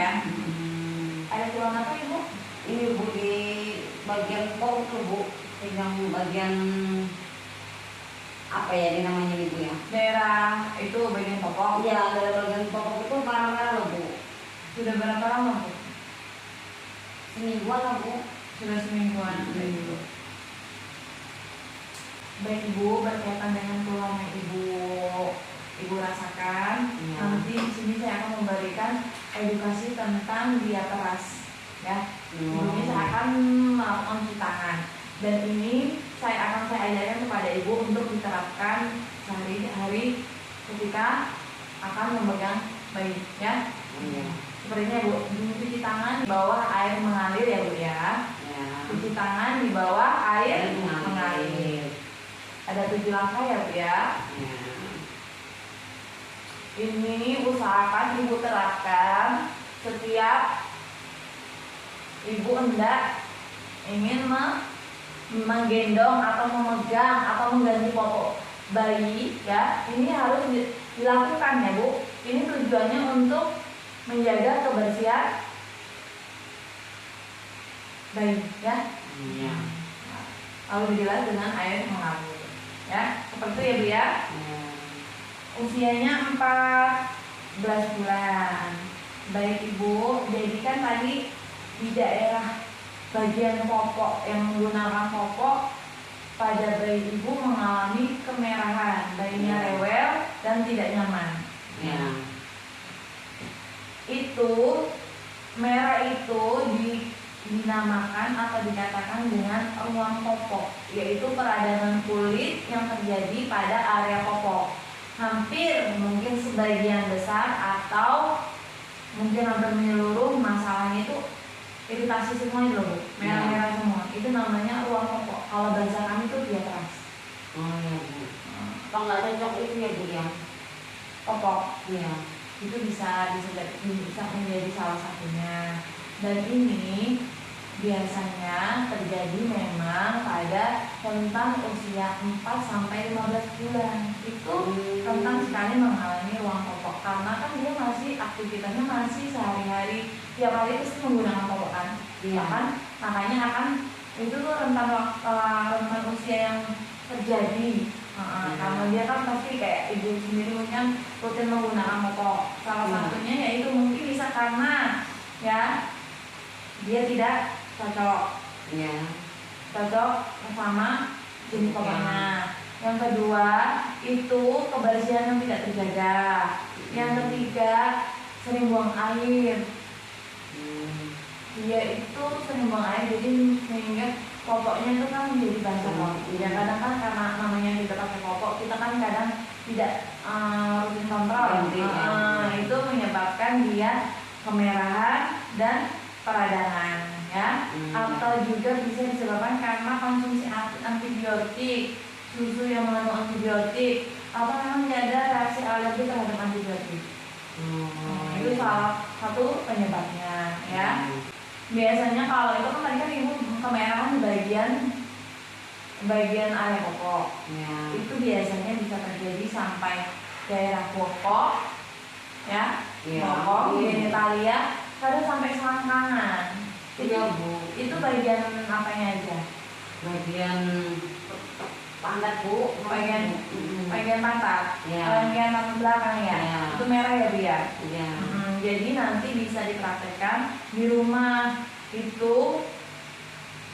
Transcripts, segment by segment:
ya. Ada keluhan apa Ibu? Ini Bu di bagian kok tuh Bu, yang bagian apa ya ini namanya Bu ya? Daerah itu bagian popok. Iya, dari bagian popok itu marah-marah loh Bu. Sudah berapa lama Bu? Semingguan lah Bu. Sudah semingguan. Baik Ibu, berkaitan dengan keluhan yang Ibu rasakan, nanti di sini saya akan memberikan edukasi tentang diateras, ya. Sebelumnya saya akan melakukan cuci tangan, dan ini saya ajarkan kepada Ibu untuk diterapkan sehari-hari ketika akan memegang bayi, ya. Sepertinya Bu, cuci tangan di bawah air mengalir ya Bu ya. Cuci tangan di bawah air mengalir. Ada 7 langkah ya Bu ya. Ini usahakan Ibu terapkan setiap Ibu hendak ingin menggendong atau memegang atau mengganti popok bayi, ya. Ini harus dilakukan ya Bu. Ini tujuannya untuk menjaga kebersihan bayi, ya. Lalu dijelas dengan air mengalir, ya. Seperti itu ya Bu ya. Usianya 14 bulan. Baik Ibu, jadi kan tadi di daerah bagian popok yang menggunakan popok pada bayi Ibu mengalami kemerahan, bayinya rewel dan tidak nyaman. Itu merah itu dinamakan atau dikatakan dengan ruang popok, yaitu peradangan kulit yang terjadi pada area popok. Hampir mungkin sebagian besar atau mungkin hampir menyeluruh masalahnya itu iritasi semua itu loh Bu, merah-merah semua. Itu namanya ruang popok. Kalau bahasa kami itu diateras. Oh iya Bu. Kalau nggak cocok itu ya Bu ya. Popok, Iya. itu bisa menjadi salah satunya. Dan ini biasanya terjadi memang pada rentang usia 4 sampai 15 bulan. Itu rentan sekali mengalami ruang popok karena kan dia masih aktivitasnya masih sehari-hari, tiap hari pasti menggunakan popok kan. Kan makanya akan itu tuh rentan usia yang terjadi. Karena dia kan pasti kayak Ibu sendiri kan rutin menggunakan popok. Salah satunya yaitu mungkin bisa karena ya dia tidak cocok sama jenis popoknya. Yang kedua itu kebersihan yang tidak terjaga. Yang ketiga sering buang air. Dia itu sering buang air, jadi sehingga popoknya itu kan menjadi basah. Ya kadang kan karena namanya kita pakai popok, kita kan kadang tidak rutin kontrol. Itu menyebabkan dia kemerahan dan peradangan, ya. Atau juga bisa disebabkan karena konsumsi antibiotik, susu yang mengandung antibiotik, atau memang ada reaksi alergi terhadap antibiotik. Itu salah satu penyebabnya, ya. Biasanya kalau itu kan tadi kan Ibu kemerahan di bagian area popok. Itu biasanya bisa terjadi sampai daerah popok, ya. Popok, genitalia, kadang sampai selangkangan. Itu bagian apanya aja? Bagian pantat Bu. Bagian pantat. Bagian pantat belakang ya. Itu merah ya Bu ya. Jadi nanti bisa dipraktekkan di rumah. Itu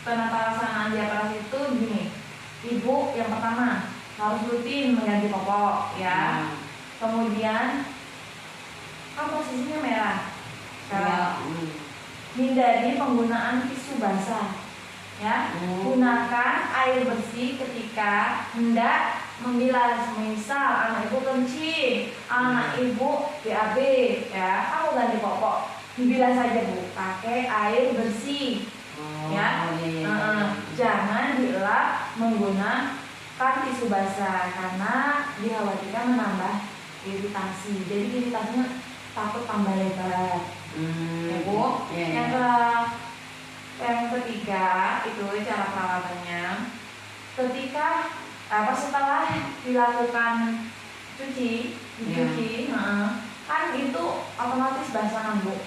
penata laksanaan diateras itu gini. Ibu yang pertama harus rutin mengganti popok, ya. Kemudian kan posisinya merah. Hindari penggunaan tisu basah, ya. Gunakan air bersih ketika hendak membilas. Misal anak Ibu kencing, anak Ibu BAB, ya, kamu ganti popok, dibilas saja Bu, pakai air bersih, ya. Jangan dielap menggunakan tisu basah karena dikhawatirkan menambah iritasi. Jadi iritasinya takut tambah lebar. Ya Bu. Yang ketiga itu cara perawatannya. Ketika setelah dilakukan dicuci, kan itu otomatis basah kan Bu.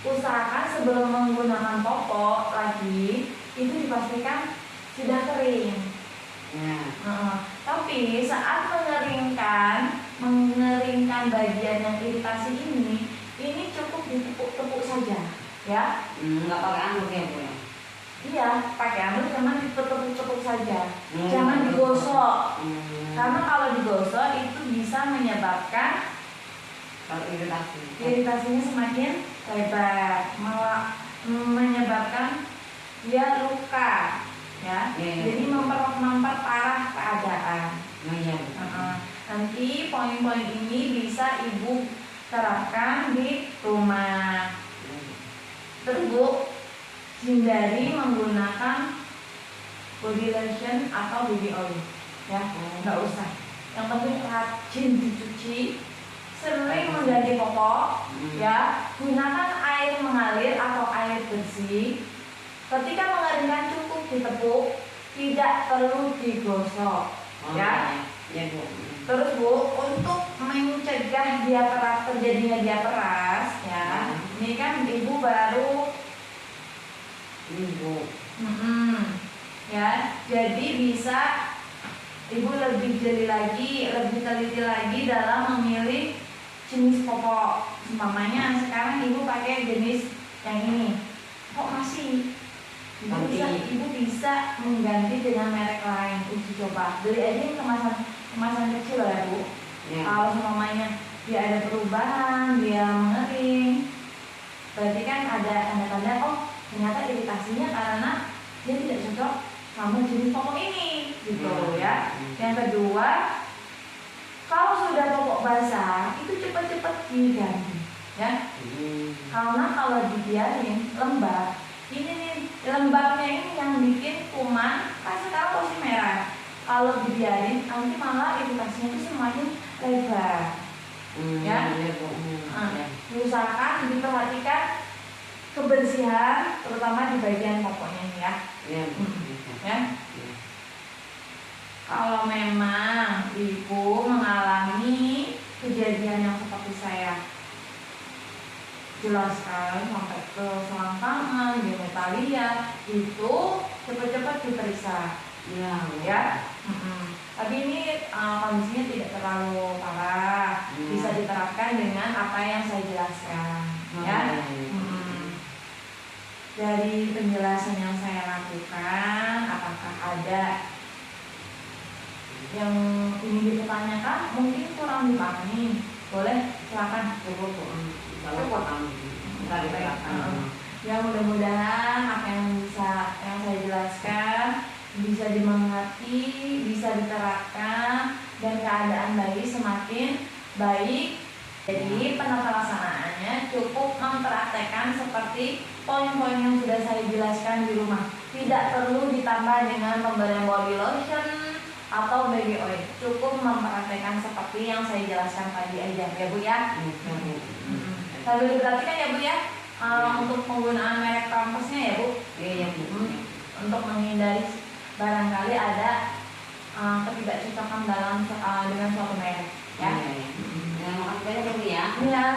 usahakan sebelum menggunakan popok lagi itu dipastikan sudah kering. Ya. Tapi saat mengeringkan bagian yang iritasi ini cukup ditepuk-tepuk saja, ya. Nggak pakai anduk ya Bu ya? Iya, pakai anduk, cuman ditepuk-tepuk saja, jangan digosok. Karena kalau digosok itu bisa menyebabkan Kalau iritasi. iritasinya semakin lebar, malah menyebabkan dia luka, ya. Jadi memperparah keadaan. Iya. Nanti poin-poin ini bisa Ibu terapkan di rumah. Terus Bu, hindari menggunakan body lotion atau baby oil, ya, nggak usah. Yang penting rajin dicuci, sering mengganti popok, ya. Gunakan air mengalir atau air bersih. Ketika mengeringkan cukup ditepuk, tidak perlu digosok, ya. Ya Bu. Terus Bu, untuk mencegah terjadinya dia peras, ya. Ini kan Ibu baru Bu. Ya, jadi bisa Ibu lebih jeli lagi, lebih teliti lagi dalam memilih jenis popok. Umpamanya sekarang Ibu pakai jenis yang ini, kok masih Ibu bisa mengganti dengan merek lain. Uji coba, beli aja yang kemasan kecil ya Bu. Kalau umpamanya dia ada perubahan, dia mengering, berarti kan ada tanda-tanda, oh ternyata iritasinya karena dia tidak cocok sama jenis popok ini, gitu ya. Yang kedua, kalau sudah popok basah itu cepat-cepat diganti, ya. Karena kalau dibiarin lembab, ini nih lembabnya ini yang bikin kuman. Kan sekarang posisi merah. Kalau dibiarin nanti malah iritasinya itu semakin lebar, ya. Usahakan diperhatikan kebersihan, terutama di bagian popoknya ini, ya. Ya. Kalau memang Ibu mengalami kejadian yang seperti saya jelaskan sampai ke selangkangan, genitalia, itu cepat-cepat diperiksa, ya. Tapi ini kondisinya tidak terlalu parah, bisa diterapkan dengan apa yang saya jelaskan, ya. Dari penjelasan yang saya lakukan, apakah ada yang ingin dipertanyakan? Mungkin kurang dipahami, boleh silakan. Ya, mudah-mudahan apa yang saya jelaskan bisa dimengerti, bisa diterapkan, dan keadaan bayi semakin baik. Jadi penata cukup mempraktekkan seperti poin-poin yang sudah saya jelaskan di rumah. Tidak perlu ditambah dengan pemberian body lotion atau baby oil. Cukup mempraktekkan seperti yang saya jelaskan tadi aja, ya Bu, ya. Sambil diperhatikan ya Bu, ya. Untuk penggunaan merek pampasnya ya Bu. Iya Bu. Untuk menghindari barangkali ada ketidakcocokan dengan suatu merek, ya. Makasih banyak ya Bu ya. Ya,